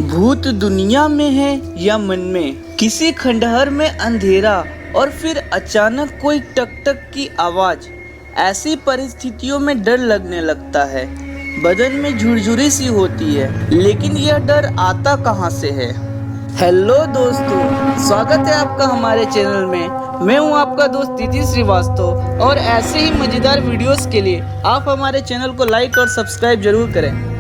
भूत दुनिया में है या मन में, किसी खंडहर में अंधेरा और फिर अचानक कोई टक टक की आवाज। ऐसी परिस्थितियों में डर लगने लगता है, बदन में झुरझुरी सी होती है, लेकिन यह डर आता कहां से है। हेलो दोस्तों, स्वागत है आपका हमारे चैनल में। मैं हूं आपका दोस्त तिथि श्रीवास्तव और ऐसे ही मजेदार वीडियोस के लिए आप हमारे चैनल को लाइक और सब्सक्राइब जरूर करें।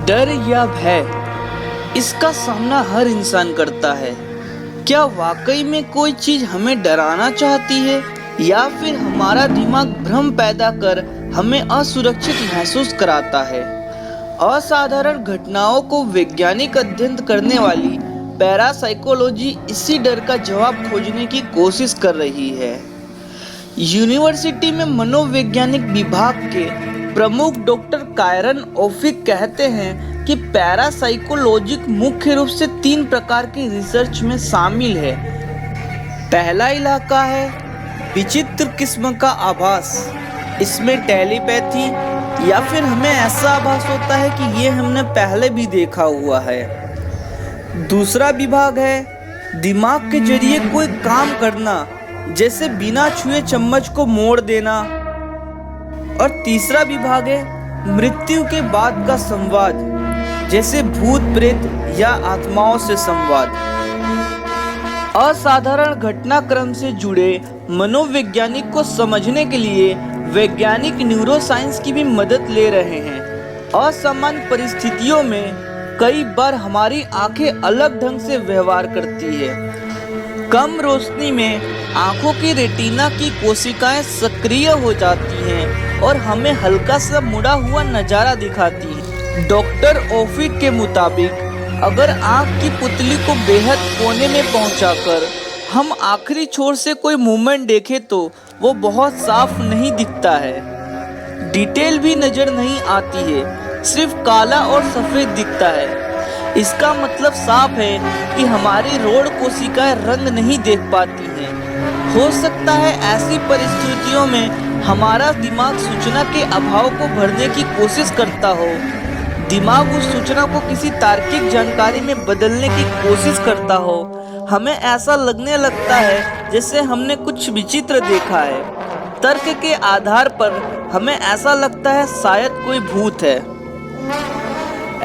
डर या भय, इसका सामना हर इंसान करता है। क्या वाकई में कोई चीज हमें डराना चाहती है या फिर हमारा दिमाग भ्रम पैदा कर हमें असुरक्षित महसूस कराता है। असाधारण घटनाओं को वैज्ञानिक अध्ययन करने वाली पैरासाइकोलॉजी इसी डर का जवाब खोजने की कोशिश कर रही है। यूनिवर्सिटी में मनोवैज्ञानिक विभाग के प्रमुख डॉक्टर कायरन ओफिक कहते हैं कि पैरासाइकोलॉजी मुख्य रूप से 3 प्रकार की रिसर्च में शामिल है। पहला इलाका है विचित्र किस्म का आभास। इसमें टेलीपैथी या फिर हमें ऐसा आभास होता है कि ये हमने पहले भी देखा हुआ है। दूसरा विभाग है दिमाग के जरिए कोई काम करना, जैसे बिना छुए चम्मच को मोड़ देना। और तीसरा विभाग है मृत्यु के बाद का संवाद, जैसे भूत प्रेत या आत्माओं से संवाद। असाधारण घटनाक्रम से जुड़े मनोवैज्ञानिक को समझने के लिए वैज्ञानिक न्यूरोसाइंस की भी मदद ले रहे हैं। असामान्य परिस्थितियों में कई बार हमारी आंखें अलग ढंग से व्यवहार करती है। कम रोशनी में आंखों की रेटिना की कोशिकाएं सक्रिय हो जाती हैं और हमें हल्का सा मुड़ा हुआ नजारा दिखाती है। डॉक्टर ओफिक के मुताबिक अगर आंख की पुतली को बेहद कोने में पहुंचाकर हम आखिरी छोर से कोई मूवमेंट देखें तो वो बहुत साफ नहीं दिखता है। डिटेल भी नजर नहीं आती है, सिर्फ काला और सफेद दिखता है। इसका मतलब साफ है कि हमारी रोड कोशिकाएं रंग नहीं देख पाती हैं। हो सकता है ऐसी परिस्थितियों में हमारा दिमाग सूचना के अभाव को भरने की कोशिश करता हो। दिमाग उस सूचना को किसी तार्किक जानकारी में बदलने की कोशिश करता हो। हमें ऐसा लगने लगता है जैसे हमने कुछ विचित्र देखा है। तर्क के आधार पर हमें ऐसा लगता है शायद कोई भूत है।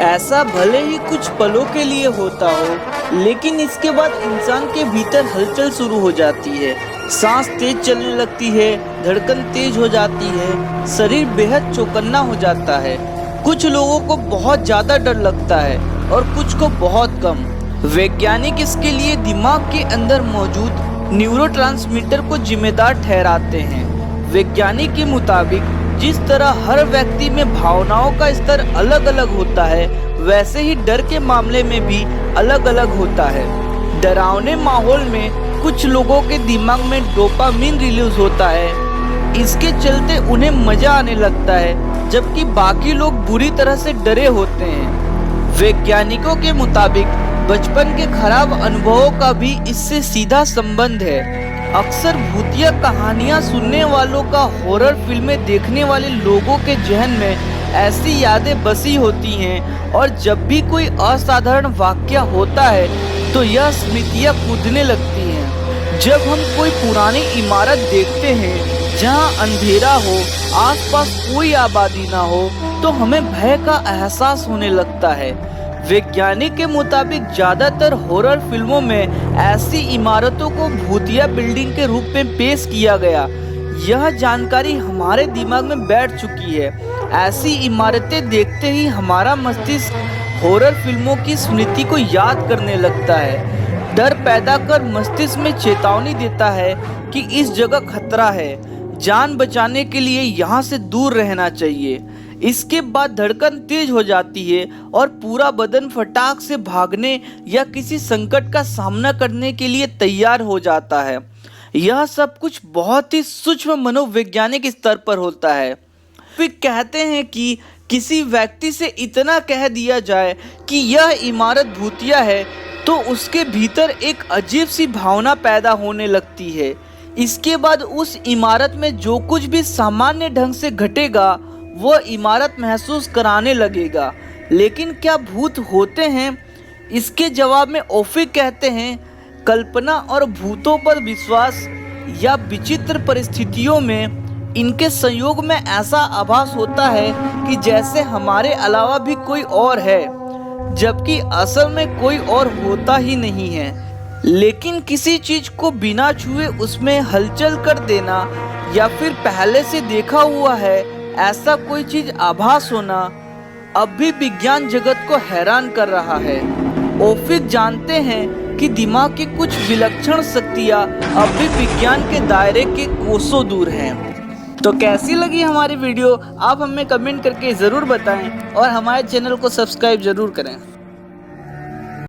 ऐसा भले ही कुछ पलों के लिए होता हो, लेकिन इसके बाद इंसान के भीतर हलचल शुरू हो जाती है। सांस तेज चलने लगती है, धड़कन तेज हो जाती है, शरीर बेहद चौकन्ना हो जाता है। कुछ लोगों को बहुत ज्यादा डर लगता है और कुछ को बहुत कम। वैज्ञानिक इसके लिए दिमाग के अंदर मौजूद न्यूरोट्रांसमीटर को जिम्मेदार ठहराते हैं। वैज्ञानिक के मुताबिक जिस तरह हर व्यक्ति में भावनाओं का स्तर अलग अलग होता है, वैसे ही डर के मामले में भी अलग अलग होता है। डरावने माहौल में कुछ लोगों के दिमाग में डोपामिन रिलीज होता है, इसके चलते उन्हें मजा आने लगता है, जबकि बाकी लोग बुरी तरह से डरे होते हैं। वैज्ञानिकों के मुताबिक बचपन के खराब अनुभवों का भी इससे सीधा संबंध है। अक्सर भूतिया कहानियां सुनने वालों का हॉरर फिल्में देखने वाले लोगों के जहन में ऐसी यादें बसी होती हैं और जब भी कोई असाधारण वाकया होता है तो यह स्मृतियां कूदने लगती हैं। जब हम कोई पुरानी इमारत देखते हैं जहां अंधेरा हो, आसपास कोई आबादी ना हो, तो हमें भय का एहसास होने लगता है। वैज्ञानिक के मुताबिक ज्यादातर हॉरर फिल्मों में ऐसी इमारतों को भूतिया बिल्डिंग के रूप में पेश किया गया। यह जानकारी हमारे दिमाग में बैठ चुकी है। ऐसी इमारतें देखते ही हमारा मस्तिष्क हॉरर फिल्मों की स्मृति को याद करने लगता है। डर पैदा कर मस्तिष्क में चेतावनी देता है कि इस जगह खतरा है, जान बचाने के लिए यहाँ से दूर रहना चाहिए। इसके बाद धड़कन तेज हो जाती है और पूरा बदन फटाक से भागने या किसी संकट का सामना करने के लिए तैयार हो जाता है। यह सब कुछ बहुत ही सूक्ष्म मनोवैज्ञानिक स्तर पर होता है। फिर कहते हैं कि किसी व्यक्ति से इतना कह दिया जाए कि यह इमारत भूतिया है तो उसके भीतर एक अजीब सी भावना पैदा होने लगती है। इसके बाद उस इमारत में जो कुछ भी सामान्य ढंग से घटेगा वह इमारत महसूस कराने लगेगा। लेकिन क्या भूत होते हैं? इसके जवाब में ओफिक कहते हैं, कल्पना और भूतों पर विश्वास या विचित्र परिस्थितियों में इनके संयोग में ऐसा आभास होता है कि जैसे हमारे अलावा भी कोई और है, जबकि असल में कोई और होता ही नहीं है। लेकिन किसी चीज को बिना छुए उसमें हलचल कर देना या फिर पहले से देखा हुआ है ऐसा कोई चीज आभास होना अब भी विज्ञान जगत को हैरान कर रहा है। ओफिक जानते हैं कि दिमाग की कुछ विलक्षण शक्तियां अब भी विज्ञान के दायरे के कोसों दूर हैं। तो कैसी लगी हमारी वीडियो आप हमें कमेंट करके ज़रूर बताएं और हमारे चैनल को सब्सक्राइब ज़रूर करें।